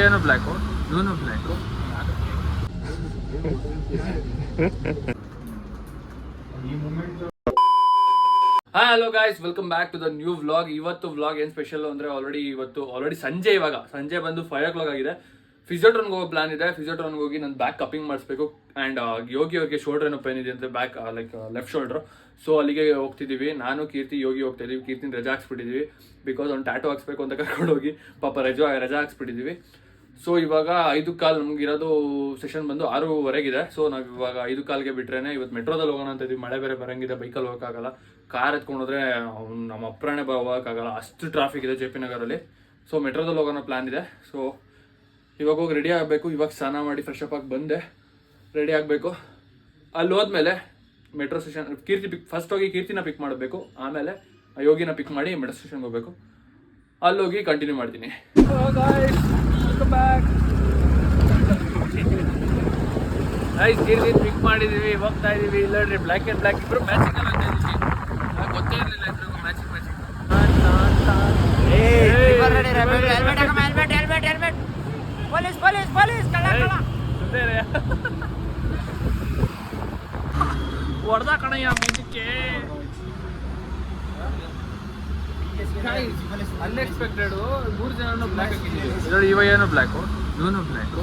ಏನು ಬ್ಲ್ಯಾಕು ಇವನು black. Hi hello guys, welcome back to the new vlog. ಇವತ್ತು vlog ಏನು ಸ್ಪೆಷಲ್ ಅಂದರೆ ಆಲ್ರೆಡಿ ಸಂಜೆ ಬಂದು 5 o'clock ಆಗಿದೆ. ಫಿಸಿಯೋಟ್ರನ್ಗೆ ಹೋಗೋ ಪ್ಲಾನ್ ಇದೆ. ಫಿಸಿಯೋಟ್ರನ್ಗೆ ಹೋಗಿ ನನ್ನ ಬ್ಯಾಕ್ ಕಪ್ಪಿಂಗ್ ಮಾಡಿಸ್ಬೇಕು. ಆ್ಯಂಡ್ ಯೋಗಿ ಶೋಲ್ಡರ್ ಏನೋ ಪೇನ್ ಇದೆ ಅಂತ, back like left shoulder. So ಅಲ್ಲಿಗೆ ಹೋಗ್ತಿದ್ದೀವಿ. ನಾನು ಕೀರ್ತಿ ಯೋಗಿ ಹೋಗ್ತಾ ಇದೀವಿ. ಕೀರ್ತಿನ ರಜಾ ಹಾಕ್ಸ್ಬಿಟ್ಟಿದ್ದೀವಿ ಬಿಕಾಸ್ ಅವ್ನು ಟ್ಯಾಟೋ ಹಾಕ್ಸ್ಬೇಕು ಅಂತ ಕರ್ಕೊಂಡು ಹೋಗಿ ಪಾಪ ರಜಾ ಹಾಕ್ಸ್ಬಿಟ್ಟಿದ್ದೀವಿ. ಸೊ ಇವಾಗ 5:15 ನಮಗಿರೋದು ಸೆಷನ್ ಬಂದು 6:15 ಸೊ ನಾವು ಇವಾಗ 5:15ಗೆ ಬಿಟ್ರೇನೆ ಇವತ್ತು ಮೆಟ್ರೋದಲ್ಲಿ ಹೋಗೋಣ ಅಂತ ಇದ್ದೀವಿ. ಮಳೆ ಬೇರೆ ಬರಂಗಿದೆ, ಬೈಕಲ್ಲಿ ಹೋಗೋಕ್ಕಾಗಲ್ಲ. ಕಾರ್ ಎತ್ಕೊಂಡೋದ್ರೆ ನಮ್ಮ ಅಪ್ಪರಾಣೆ ಹೋಗೋಕ್ಕಾಗಲ್ಲ, ಅಷ್ಟು ಟ್ರಾಫಿಕ್ ಇದೆ JP ನಗರಲ್ಲಿ. ಸೊ ಮೆಟ್ರೋದಲ್ಲಿ ಹೋಗೋಣ ಪ್ಲ್ಯಾನ್ ಇದೆ. ಸೊ ಇವಾಗ ಹೋಗಿ ರೆಡಿ ಆಗಬೇಕು. ಇವಾಗ ಸ್ನಾನ ಮಾಡಿ ಫ್ರೆಶ್ ಅಪ್ ಆಗಿ ಬಂದೆ, ರೆಡಿ ಆಗಬೇಕು. ಅಲ್ಲಿ ಹೋದ್ಮೇಲೆ ಮೆಟ್ರೋ ಸ್ಟೇಷನ್ ಫಸ್ಟ್ ಹೋಗಿ ಕೀರ್ತಿನ ಪಿಕ್ ಮಾಡಬೇಕು, ಆಮೇಲೆ ಯೋಗಿನ ಪಿಕ್ ಮಾಡಿ ಮೆಟ್ರೋ ಸ್ಟೇಷನ್ಗೆ ಹೋಗಬೇಕು. ಅಲ್ಲೋಗಿ ಕಂಟಿನ್ಯೂ ಮಾಡ್ತೀನಿ. ಕೀರ್ತಿ ಪಿಕ್ ಮಾಡಿದ್ದೀವಿ, ಹೋಗ್ತಾ ಇದ್ದೀವಿ. ಇಲ್ಲ ಬ್ಲ್ಯಾಕ್ ಆ್ಯಂಡ್ ಬ್ಲ್ಯಾಕ್ ಇಬ್ಬರು ಮ್ಯಾಚಿಂಗ್ ಅಂತ ಇದ್ದೀವಿ. ಗೊತ್ತೇ ಇರಲಿಲ್ಲ ಇಬ್ಬರಿಗೂ ಮ್ಯಾಚಿಂಗ್. ಹೊಡೆದ ಕಣಯ್ಯ ಮುಂದಕ್ಕೆ. ಅನ್ಎಕ್ಸ್ಪೆಕ್ಟೆಡ್ 3 ಜನನು ಬ್ಲ್ಯಾಕ್ ಹಾಕಿದ್ದೀವಿ ನೋಡಿ. ಇವ ಏನು ಬ್ಲ್ಯಾಕು ಇವನು ಬ್ಲ್ಯಾಕು.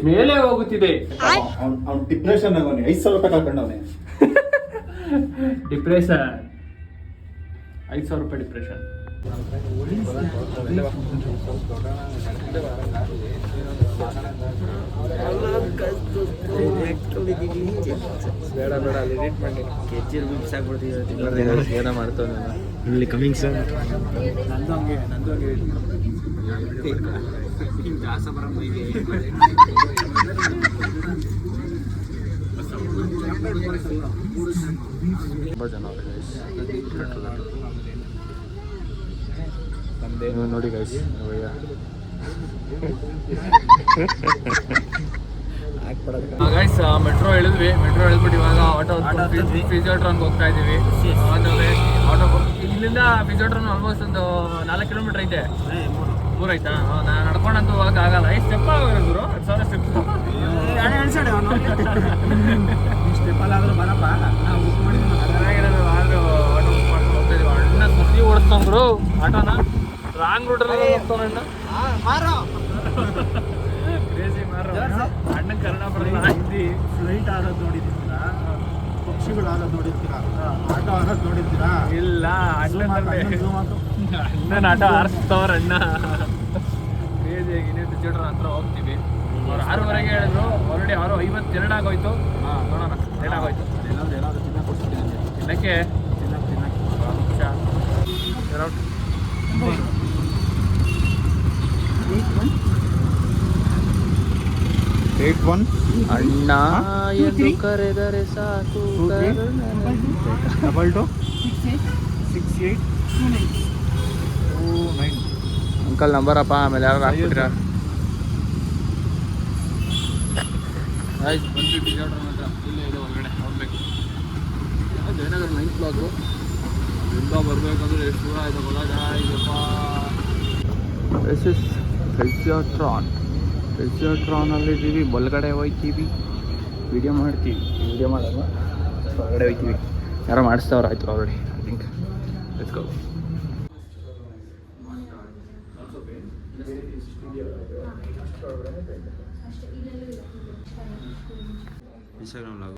ಮೇಲೆ ಹೋಗುತ್ತಿದೆ. ಡಿಪ್ರೆಷನ್ 5,000 ರೂಪಾಯಿ ಕಳ್ಕೊಂಡವನೆ. ಡಿಪ್ರೆಷನ್ 5,000 ರೂಪಾಯಿ ಡಿಪ್ರೆಷನ್. ಬೇಡ ಲಿಮಿಟ್ ಮಾಡಿ ಕೆಜಿರ್ ಬಿಸಾಕ್ಬಿಡ್ತೀವಿ. ಏನೋ ಮಾಡ್ತಾವೆ ಇಲ್ಲಿ ಕಮಿಂಗ್ ಸರ್. ನಂದು ಹಂಗೆ ಜಾಸ್ತಿ ತುಂಬ ಜನ ನೋಡಿ ಗೈಸ್. ಗೈಸ್ ಮೆಟ್ರೋ ಇಳಿದ್ಬಿಟ್ಟು ಇವಾಗ ಆಟೋ ಫಿಸಿಯೋಟ್ರಾನ್ಗೆ ಹೋಗ್ತಾ ಇದ್ದೀವಿ. ಆಟೋ ಇಲ್ಲಿಂದ ಫಿಸಿಯೋಟ್ರಾನ್ ಆಲ್ಮೋಸ್ಟ್ ಒಂದು 4 ಕಿಲೋಮೀಟರ್ ಐತೆ. 3 ಆಯ್ತಾ? ನಾನು ನಡ್ಕೊಂಡಂತೂ ಹೋಗಕ್ಕೆ ಆಗಲ್ಲ. ಎಷ್ಟು ಸ್ಟೆಪ್ ಆಗೋರು 10,000 ಸ್ಟೆಪ್. ಸ್ಟೆಪ್ಪಲ್ಲಾದ್ರೂ ಬರಪ್ಪ. ಚೆನ್ನಾಗಿರೋದು ಆದರೂ ಆಟೋ ಬುಕ್ ಮಾಡ್ಕೊಂಡು ಹೋಗ್ತಾ ಇದೀವಿ. ಅಣ್ಣ ಸುತ್ತಿ ಓಡಿಸ್ತಂದ್ರು ಆಟೋನ. ರಾಂಗ್ ರೂಟಲ್ಲಿ ಹೋಗ್ತಾನೆ ಅಣ್ಣ. ಕ್ರೇಜಿ ಮಾರೋ. ಅಣ್ಣ ಕನ್ನಡ ಬರಲ್ಲ, ಹಿಂದಿ. ಫ್ಲೈಟ್ ಆಗೋದು ನೋಡಿದ್ದೀರಾ, ಪಕ್ಷಿಗಳು ಆಗೋದು ನೋಡಿದ್ದೀರಾ, ಆಟೋ ಆಗೋದು ನೋಡಿದ್ದೀರಾ? ಇಲ್ಲ, ಅಣ್ಣನ ಆಟೋ ಆರಿಸ್ತವ್ರ ಅಣ್ಣ. ಕ್ರೇಜಿಯಾಗಿ ಇನ್ನೇನು ಥಿಯೇಟರ್ ಹತ್ರ ಹೋಗ್ತೀವಿ. ಅವ್ರು 6:15 ಹೇಳಿದ್ರು, ಆಲ್ರೆಡಿ 6:52 ಆಗೋಯ್ತು. ನೋಡೋಣ ಏನಾಗೋಯ್ತು. ಏನಾದರೂ ತಿನ್ನಕ್ಕೆ ಕೊಡ್ತೀನಿ. ತಿನ್ನಕ್ಕೆ ಅಣ್ಣ ಎಂದು ಕರೆದರೆ ಸಾಕು. 226829 ಅಂಕಲ್ ನಂಬರಪ್ಪ. ಆಮೇಲೆ ಯಾರು ಹಾಕ್ಬಿಟ್ರ? ಆಯ್ತು ಬಂದ್ವಿ ಥಿಯೇಟರ್ ಹತ್ರ. ಇಲ್ಲೇ ಇದೆ ಹೊರಗಡೆ ಹೋಗ್ಬೇಕು. Jayanagar 9th block. ಎಲ್ಲ ಬರಬೇಕಂದ್ರೆ ಎಷ್ಟು ದೂರ ಆಯ್ತು ಗೊತ್ತಾಗ. ಇದಪ್ಪ ಫಿಸಿಯೋಟ್ರಾನಲ್ಲಿದ್ದೀವಿ. ಬಲ್ಗಡೆ ಹೋಗ್ತೀವಿ, ವಿಡಿಯೋ ಮಾಡ್ತೀವಿ. ವಿಡಿಯೋ ಮಾಡೋದು ಹೊರಗಡೆ ಹೋಗ್ತೀವಿ. ಯಾರೋ ಮಾಡಿಸ್ತವ್ರು ಆಯಿತು already. I think let's go. Instagram log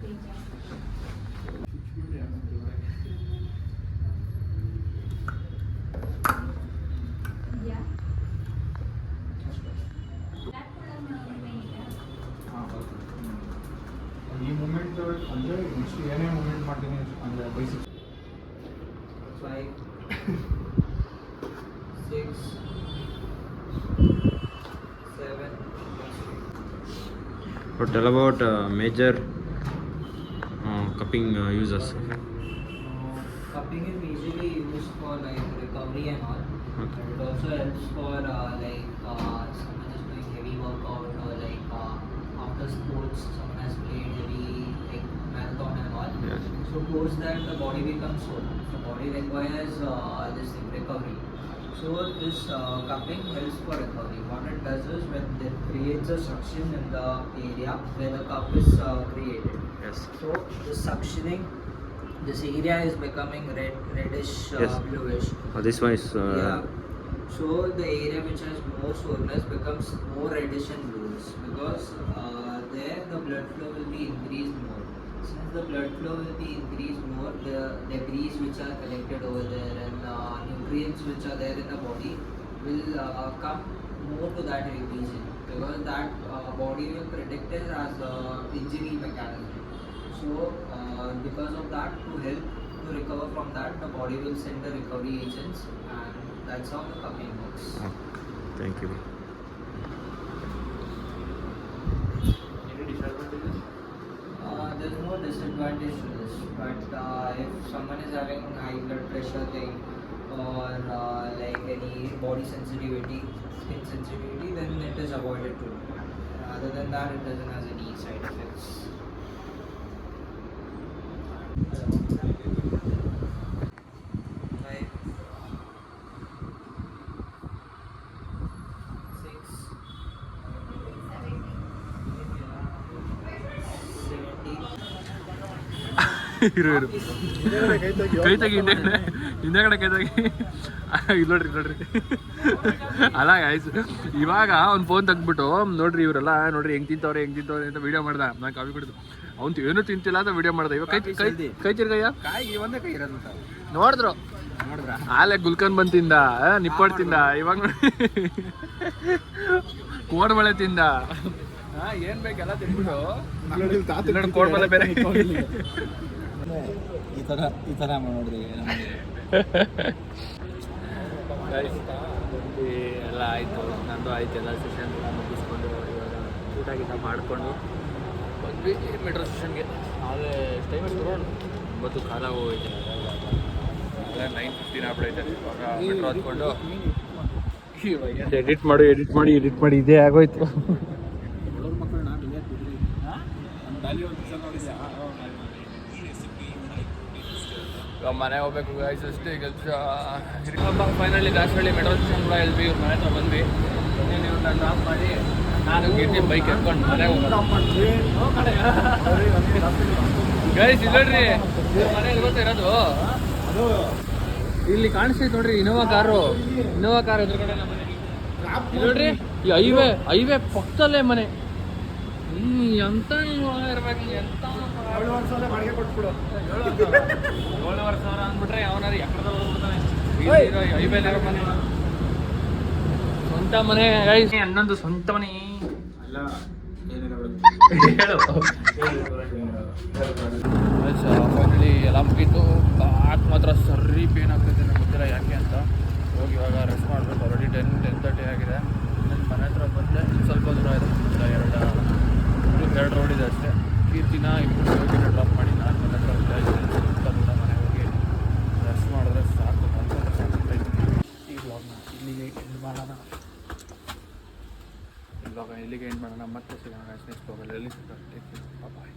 ಈ ಮೂಮೆಂಟ್ ಅಂದರೆ ನೆಕ್ಸ್ಟ್ ಏನೇ ಮೂಮೆಂಟ್ ಮಾಡ್ತೀನಿ ಅಂದರೆ basic 5 6 7. But tell about major cupping uses. Cupping is usually used for like recovery and all. Okay. It also helps for like someone is doing heavy workout or like after sports someone has played heavy like marathon So post that the body becomes sore. So body requires this thing, recovery. So this cupping helps for recovery. What it does is when it creates a suction in the area where the cup is created. Yes. So the suctioning, this area is becoming reddish, Yes. bluish. This one is. Yeah. So the area which has more soreness becomes more reddish and bluish because there the blood flow will be increased more. Since the blood flow will be increased more, the debris which are collected over there and nutrients which are there in the body will come more to that region because that body will predict it as a injury mechanism. So because of that, to help to recover from that, the body will send the recovery agents, and that's how the cupping works. Thank you. There's no disadvantage to this, but if someone is having high blood pressure thing or like any body sensitivity, skin sensitivity, then it is avoided too. Other than that, it doesn't have any side effects. Five, 6, 70. ಇರು ಕೈ ತೆಗಿ ಹಿಂದೆಗಡೆ ಕೈ ತೆಗಿ ಇಲ್ಲಿ ನೋಡ್ರಿ ಅಲ್ಲ guys ಇವಾಗ ಅವ್ನು ಫೋನ್ ತೆಗ್ದ್ಬಿಟ್ಟು ನೋಡ್ರಿ ಇವರೆಲ್ಲ ನೋಡ್ರಿ ಹೆಂಗ್ ತಿಂತವ್ರೆ ಅಂತ ವಿಡಿಯೋ ಮಾಡ್ದ ನಾನು ಕಾಫಿ ಕುಡಿದು ಅವ್ನು ಏನೂ ತಿಂತಿಲ್ಲ ಅಂತ ವಿಡಿಯೋ ಮಾಡ್ದೆ ಇವಾಗ ಕೈ ತಿರ್ಗಯ್ಯ ನೋಡಿದ್ರು ಆಲೆ ಗುಲ್ಕನ್ ಬಂದ್ ತಿಂದ ನಿಪ್ಪಟ್ಟು ತಿಂದ ಇವಾಗ ಕೋಡ್ಬಳೆ ತಿಂದ ಏನ್ ಬೇಕೆಲ್ಲ ತಿನ್ಬಿಟ್ಟು ಕೋಡ್ಬಳೆ ಬೇರೆ ಈ ತರ ನೋಡ್ರಿ ಎಲ್ಲ ಆಯಿತು ನಂದು ಆಯ್ತು ಎಲ್ಲ ಸೆಷನ್ ಮುಗಿಸ್ಕೊಂಡು ಇವಾಗ ಊಟ ಗೀಟ ಮಾಡಿಕೊಂಡು ಬಂದ್ವಿ ಮೆಟ್ರೋ ಸ್ಟೇಷನ್ಗೆ ಆದರೆ ಟೈಮ್ ಎಷ್ಟು ಬರೋಣ 9 ಕಾಲ ಹೋಗೈತೆ ಅಲ್ಲ 9:15 ಆಗ್ಬಿಡೈತೆ ಇವಾಗ ಮೆಟ್ರೋ ಹತ್ಕೊಂಡು ಎಡಿಟ್ ಮಾಡಿ ಇದೇ ಆಗೋಯ್ತು ಮನೆ ಹೋಗ್ಬೇಕು ಗಾಯ್ಸ್ ಅಷ್ಟೇ ಕೆಲಸ ಫೈನಲಿ ದಾಸರಳ್ಳಿ ಮೆಟ್ರೋ ಸ್ಟೇಷನ್ ಕೂಡ ಎಲ್ವಿ ಇವ್ರ ಮನೆ ಹತ್ರ ಬಂದ್ವಿ ನೀವು ಇವ್ರನ್ನ ಡ್ರಾಪ್ ಮಾಡಿ ನಾನು ಗಿರ್ತಿ ಬೈಕ್ ಎತ್ಕೊಂಡು ಮನೆ ಹೋಗೋದು ಗೈಸ್ ಇಲ್ಲಡ್ರಿ ಇವ್ರ ಮನೆ ಎಲ್ಲಿ ಗೊತ್ತಾ ಇರೋದು ಇಲ್ಲಿ ಕಾಣಿಸ್ತೈತೆ ನೋಡ್ರಿ ಇನೋವಾ ಕಾರು ಎದುರುಗಡೆ ನಮ್ಮ ಮನೆ ನೋಡ್ರಿ ಈ ಹೈವೇ ಪಕ್ಕದಲ್ಲೇ ಮನೆ ಎಂತ ಇರ್ಬೇಕು ಎಂತ 7,000 ಬಾಡಿಗೆ ಕೊಟ್ಬಿಡು 7,500 ಅಂದ್ಬಿಟ್ರೆ ಅವನಾರು ಎಕ್ಕಡದ ಹೋಗ್ಬಿಡ್ತಾನೆ ಹೈವೇಲಿರೋ ಮನೆ ಸ್ವಂತ ಮನೆ ಅನ್ನೊಂದು ಸ್ವಂತ ಮನೆ ಅಲ್ಲ ಫೈನಲಿ ಎಲ್ಲ ಮುಗೀತು ಕಾಕ್ ಮಾತ್ರ ಸರಿ ಪೇನ್ ಆಗ್ತೈತೆ ನನಗೆ ಗೊತ್ತಿಲ್ಲ ಯಾಕೆ ಅಂತ ಹೋಗಿ ಇವಾಗ ರೆಸ್ಟ್ ಮಾಡಬೇಕು ಆಲ್ರೆಡಿ 10:30 ಆಗಿದೆ ನನ್ನ ಮನೆ ಹತ್ರ ಬಂದೆ ಸ್ವಲ್ಪ ದೂರ ಇದೆ 2 ರೋಡ್ ಇದೆ ಅಷ್ಟೇ ಕೀರ್ತಿನ ಇಬ್ಬರು ಹೋಗಿನ ಡ್ರಾಪ್ ಮಾಡಿ ನಾನು ಮನೆ ಹತ್ರ ಸ್ವಲ್ಪ ದೂರ ಮನೆ ಹೋಗಿ ರೆಸ್ಟ್ ಮಾಡಿದ್ರೆ ಸಾಕು ಅಂತ ಈ ವ್ಲಾಗ್ನ ಇಲ್ಲಿಗೆ ಎಂಡ್ ಮಾಡೋಣ ಮತ್ತೆ ಸಿಗೋಣ ನೆಕ್ಸ್ಟ್ ವ್ಲಾಗಲ್ಲಿ ಎಲ್ಲಿ ಸಿಗ್ತಾರೆ ಬಾಯ್